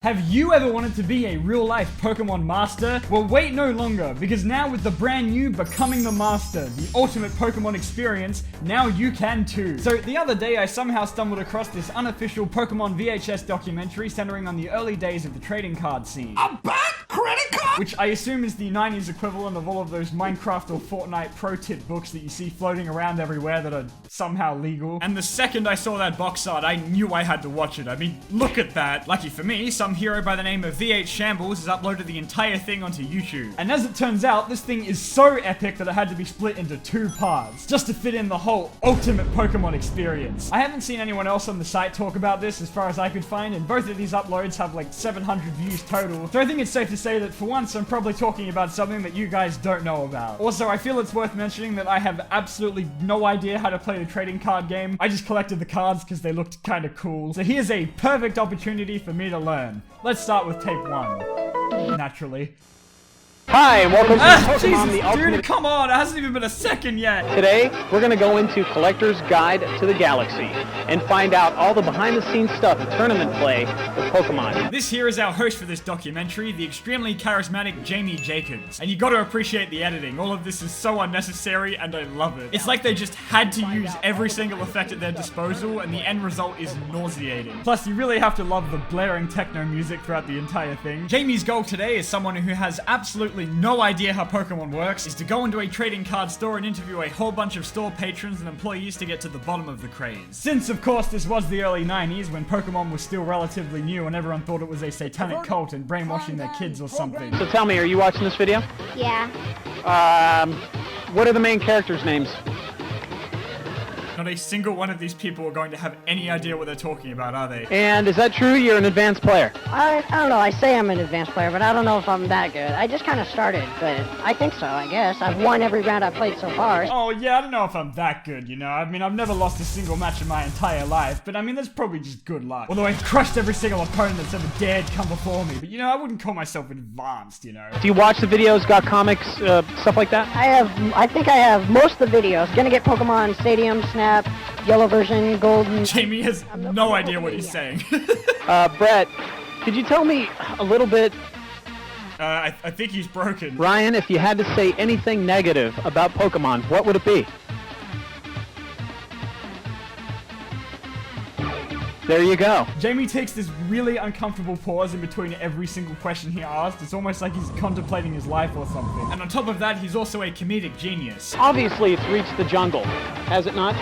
Have you ever wanted to be a real-life Pokemon master? Well, wait no longer, because now with the brand new Becoming the Master, the ultimate Pokemon experience, now you can too. So the other day I somehow stumbled across this unofficial Pokemon VHS documentary centering on the early days of the trading card scene. I'm back! Credit card! Which I assume is the 90s equivalent of all of those Minecraft or Fortnite pro tip books that you see floating around everywhere that are somehow legal. And the second I saw that box art, I knew I had to watch it. I mean, look at that. Lucky for me, some hero by the name of V8 Shambles has uploaded the entire thing onto YouTube. And as it turns out, this thing is so epic that it had to be split into 2 parts, just to fit in the whole ultimate Pokemon experience. I haven't seen anyone else on the site talk about this as far as I could find, and both of these uploads have like 700 views total. So I think it's safe to say that for once I'm probably talking about something that you guys don't know about. Also, I feel it's worth mentioning that I have absolutely no idea how to play the trading card game. I just collected the cards because they looked kind of cool. So here's a perfect opportunity for me to learn. Let's start with tape 1. Naturally. Hi, and welcome to Pokemon Jesus, the Ultimate. dude, come on! It hasn't even been a second yet! Today, we're going to go into Collector's Guide to the Galaxy and find out all the behind-the-scenes stuff of tournament play with Pokemon. This here is our host for this documentary, the extremely charismatic Jamie Jacobs. And you gotta appreciate the editing. All of this is so unnecessary, and I love it. It's like they just had to use every single effect at their disposal, and the end result is nauseating. Plus, you really have to love the blaring techno music throughout the entire thing. Jamie's goal today is someone who has absolutely no idea how Pokemon works, is to go into a trading card store and interview a whole bunch of store patrons and employees to get to the bottom of the craze. Since, of course, this was the early 90s, when Pokemon was still relatively new and everyone thought it was a satanic cult and brainwashing their kids or something. So tell me, are you watching this video? Yeah. What are the main characters' names? Not a single one of these people are going to have any idea what they're talking about, are they? And is that true? You're an advanced player? I don't know. I say I'm an advanced player, but I don't know if I'm that good. I just kind of started, but I think so, I guess. I've won every round I've played so far. Oh, yeah, I don't know if I'm that good, you know? I mean, I've never lost a single match in my entire life, but I mean, that's probably just good luck. Although I've crushed every single opponent that's ever dared come before me, but you know, I wouldn't call myself advanced, you know? Do you watch the videos, got comics, stuff like that? I think I have most of the videos. Gonna get Pokemon Stadium, Snap, Yellow version, Golden. Jamie has no idea what he's saying. Brett, could you tell me a little bit? I think he's broken. Ryan, if you had to say anything negative about Pokemon, what would it be? There you go. Jamie takes this really uncomfortable pause in between every single question he asks. It's almost like he's contemplating his life or something. And on top of that, he's also a comedic genius. Obviously, it's reached the jungle, has it not?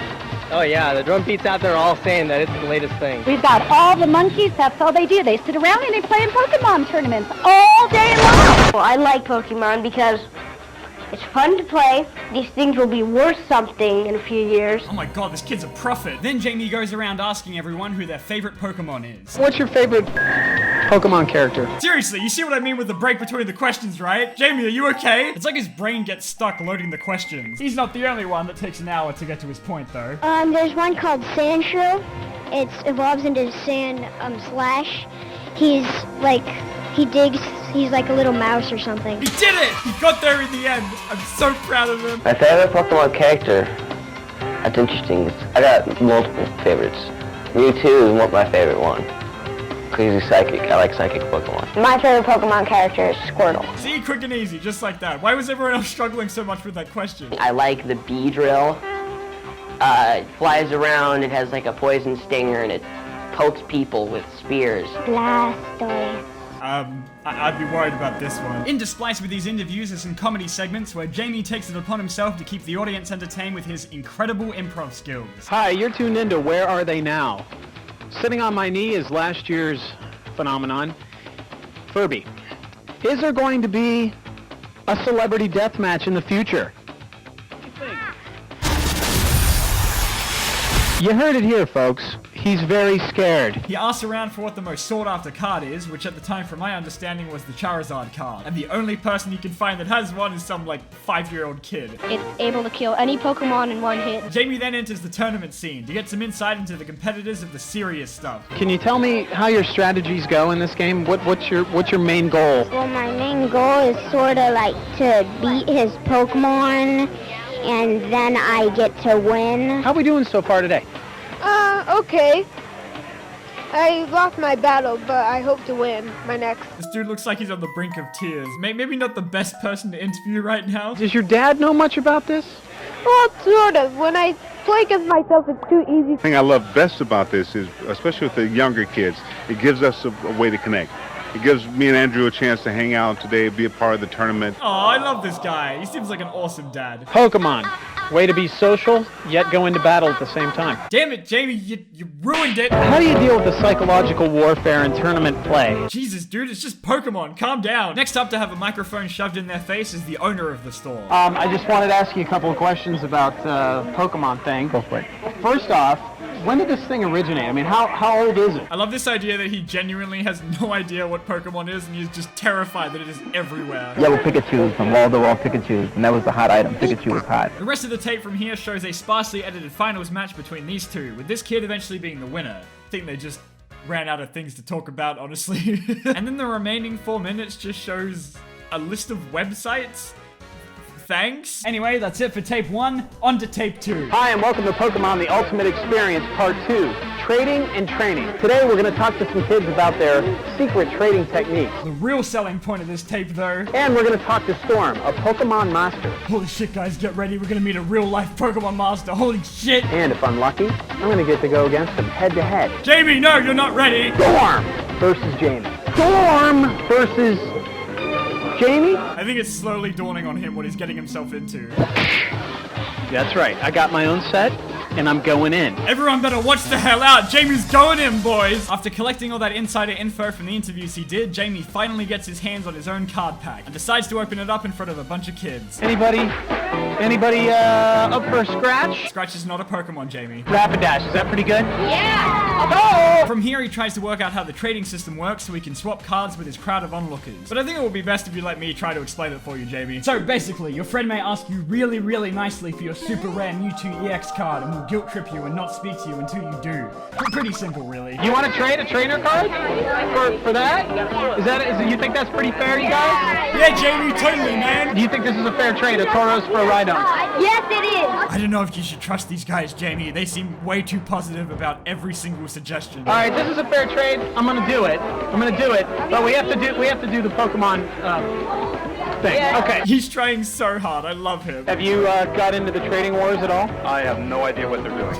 Oh yeah, the drum beats out there are all saying that it's the latest thing. We've got all the monkeys, that's all they do. They sit around and they play in Pokemon tournaments all day long. Well, I like Pokemon because it's fun to play. These things will be worth something in a few years. Oh my god, this kid's a prophet. Then Jamie goes around asking everyone who their favorite Pokemon is. What's your favorite Pokemon character? Seriously, you see what I mean with the break between the questions, right? Jamie, are you okay? It's like his brain gets stuck loading the questions. He's not the only one that takes an hour to get to his point, though. There's one called Sandshrew. It evolves into Sand Slash. He's like, he's like a little mouse or something. He did it! He got there in the end. I'm so proud of him. My favorite Pokemon character? That's interesting. I got multiple favorites. Mewtwo is my favorite one. Crazy Psychic. I like Psychic Pokemon. My favorite Pokemon character is Squirtle. See, quick and easy, just like that. Why was everyone else struggling so much with that question? I like the Beedrill. It flies around, it has like a poison stinger, and it pokes people with spears. Blastoise. I'd be worried about this one. Interspliced with these interviews are some comedy segments where Jamie takes it upon himself to keep the audience entertained with his incredible improv skills. Hi, you're tuned into Where Are They Now? Sitting on my knee is last year's phenomenon, Furby. Is there going to be a celebrity death match in the future? What do you think? You heard it here, folks. He's very scared. He asks around for what the most sought-after card is, which at the time, from my understanding, was the Charizard card. And the only person he can find that has one is some, like, 5-year-old kid. It's able to kill any Pokemon in one hit. Jamie then enters the tournament scene to get some insight into the competitors of the serious stuff. Can you tell me how your strategies go in this game? What's your main goal? Well, my main goal is sort of like to beat his Pokemon, and then I get to win. How are we doing so far today? Okay. I lost my battle, but I hope to win my next. This dude looks like he's on the brink of tears. Maybe not the best person to interview right now. Does your dad know much about this? Well, sort of. When I play against myself, it's too easy. The thing I love best about this is, especially with the younger kids, it gives us a way to connect. It gives me and Andrew a chance to hang out today, be a part of the tournament. Oh, I love this guy. He seems like an awesome dad. Pokemon. Way to be social, yet go into battle at the same time. Damn it, Jamie, you ruined it. How do you deal with the psychological warfare in tournament play? Jesus, dude, it's just Pokemon. Calm down. Next up to have a microphone shoved in their face is the owner of the store. I just wanted to ask you a couple of questions about Pokemon thing. Go for it. First off, when did this thing originate? I mean, how old is it? I love this idea that he genuinely has no idea what Pokemon is and he's just terrified that it is everywhere. Yellow Pikachu from wall-to-wall Pikachu, and that was the hot item. Pikachu was hot. The rest of the tape from here shows a sparsely edited finals match between these two, with this kid eventually being the winner. I think they just ran out of things to talk about, honestly. And then the remaining 4 minutes just shows a list of websites. Thanks. Anyway, that's it for tape 1. On to tape 2. Hi, and welcome to Pokemon The Ultimate Experience Part 2, Trading and Training. Today we're going to talk to some kids about their secret trading techniques. The real selling point of this tape, though. And we're going to talk to Storm, a Pokemon master. Holy shit, guys, get ready. We're going to meet a real-life Pokemon master. Holy shit. And if I'm lucky, I'm going to get to go against them head-to-head. Jamie, no, you're not ready. Storm versus Jamie. Storm versus Jamie? I think it's slowly dawning on him what he's getting himself into. That's right. I got my own set, and I'm going in. Everyone better watch the hell out. Jamie's going in, boys. After collecting all that insider info from the interviews he did, Jamie finally gets his hands on his own card pack and decides to open it up in front of a bunch of kids. Anybody up for a scratch? Scratch is not a Pokemon, Jamie. Rapidash, is that pretty good? Yeah! Oh! From here, he tries to work out how the trading system works so he can swap cards with his crowd of onlookers. But I think it would be best if you let me try to explain it for you, Jamie. So basically, your friend may ask you really, really nicely for your super rare Mewtwo EX card and will guilt trip you and not speak to you until you do. Pretty simple, really. You want to trade a trainer card for that? You think that's pretty fair, you guys? Yeah, Jamie, totally, man. Do you think this is a fair trade, a Tauros for a Rhydon? Yes, it is. I don't know if you should trust these guys, Jamie. They seem way too positive about every single suggestion. All right, this is a fair trade. I'm gonna do it. But we have to do the Pokemon thing. Yeah. Okay. He's trying so hard. I love him. Have you got into the trading wars at all? I have no idea what they're doing.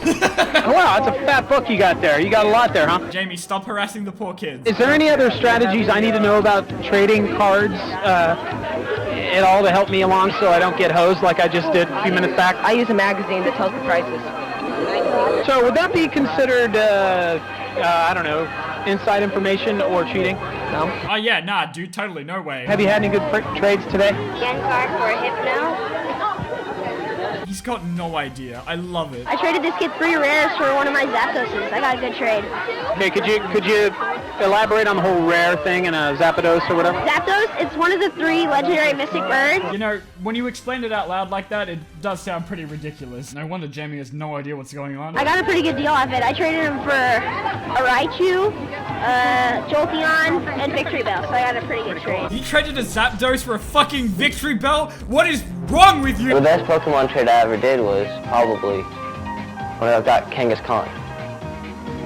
Oh, wow, that's a fat book you got there. You got a lot there, huh? Jamie, stop harassing the poor kids. Is there any other strategies I need to know about trading cards at all to help me along so I don't get hosed like I just did a few minutes back? I use a magazine that tells the prices. So would that be considered, I don't know, inside information or cheating? No? Oh yeah, nah, dude, totally, no way. Have you had any good trades today? Gengar for a Hypno. He's got no idea. I love it. I traded this kid 3 rares for one of my Zapdoses. I got a good trade. Okay, could you elaborate on the whole rare thing in a Zapdos or whatever? Zapdos, it's one of the 3 legendary mystic birds. You know, when you explained it out loud like that, it does sound pretty ridiculous. No wonder Jamie has no idea what's going on. I got a pretty good deal off it. I traded him for a Raichu, Jolteon, and Victory Bell, so I got a pretty good trade. You traded a Zapdos for a fucking Victory Bell? What is wrong with you? The best Pokemon trade I ever did was probably when I got Kangaskhan.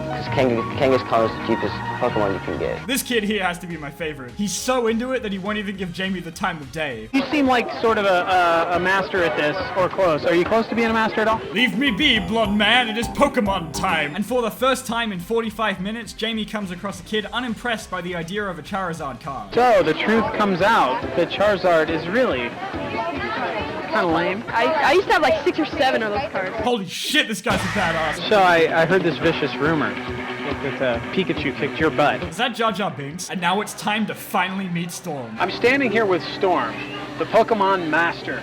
Because Kangaskhan is the cheapest Pokemon you can get. This kid here has to be my favorite. He's so into it that he won't even give Jamie the time of day. You seem like sort of a master at this, or close. Are you close to being a master at all? Leave me be, blonde man. It is Pokemon time. And for the first time in 45 minutes, Jamie comes across a kid unimpressed by the idea of a Charizard card. So, the truth comes out that Charizard is really kind of lame. I used to have like 6 or 7 of those cards. Holy shit, this guy's a badass. So, I heard this vicious rumor that Pikachu kicked your butt. Is that Jar Jar Binks? And now it's time to finally meet Storm. I'm standing here with Storm, the Pokemon Master.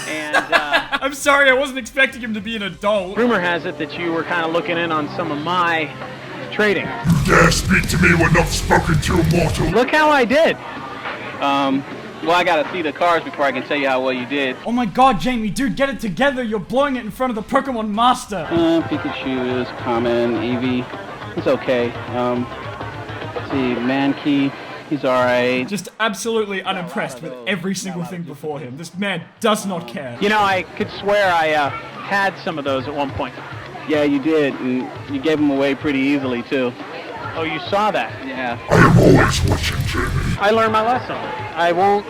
And, I'm sorry, I wasn't expecting him to be an adult. Rumor has it that you were kind of looking in on some of my trading. You dare speak to me when not spoken to, mortal? Look how I did. Well, I gotta see the cards before I can tell you how well you did. Oh my god, Jamie, dude, get it together. You're blowing it in front of the Pokemon Master. Pikachu is common. Eevee, it's okay. Let's see, Mankey, he's alright. Just absolutely unimpressed with every single thing before him. This man does not care. You know, I could swear I had some of those at one point. Yeah, you did, and you gave them away pretty easily, too. Oh, you saw that? Yeah. I am always watching, Jamie. I learned my lesson. I won't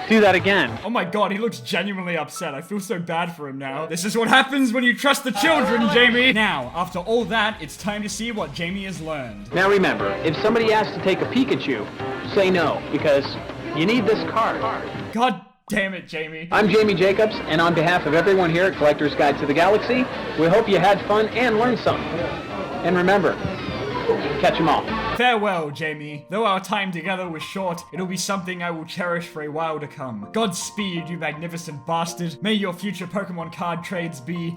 do that again. Oh my god, he looks genuinely upset. I feel so bad for him now. This is what happens when you trust the children, Jamie. Now, after all that, it's time to see what Jamie has learned. Now remember, if somebody asks to take a Pikachu, say no, because you need this card. God damn it, Jamie. I'm Jamie Jacobs, and on behalf of everyone here at Collector's Guide to the Galaxy, we hope you had fun and learned something. And remember, catch 'em all. Farewell, Jamie. Though our time together was short, it'll be something I will cherish for a while to come. Godspeed, you magnificent bastard. May your future Pokemon card trades be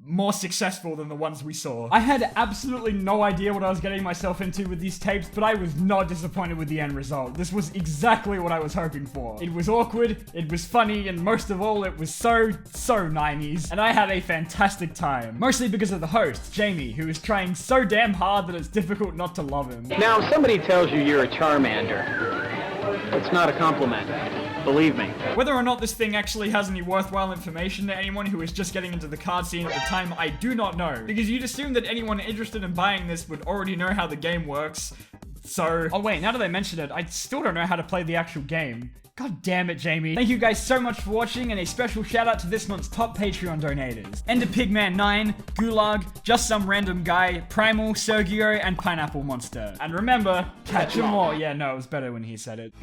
more successful than the ones we saw. I had absolutely no idea what I was getting myself into with these tapes, but I was not disappointed with the end result. This was exactly what I was hoping for. It was awkward, it was funny, and most of all, it was so 90s, and I had a fantastic time. Mostly because of the host, Jamie, who is trying so damn hard that it's difficult not to love him. Now, if somebody tells you you're a Charmander, it's not a compliment. Believe me. Whether or not this thing actually has any worthwhile information to anyone who is just getting into the card scene at the time, I do not know. Because you'd assume that anyone interested in buying this would already know how the game works. So... Oh wait, now that I mention it, I still don't know how to play the actual game. God damn it, Jamie. Thank you guys so much for watching, and a special shout out to this month's top Patreon donators. Ender Pigman 9, Gulag, Just Some Random Guy, Primal, Sergio, and Pineapple Monster. And remember, catch 'em all. Yeah, no, it was better when he said it.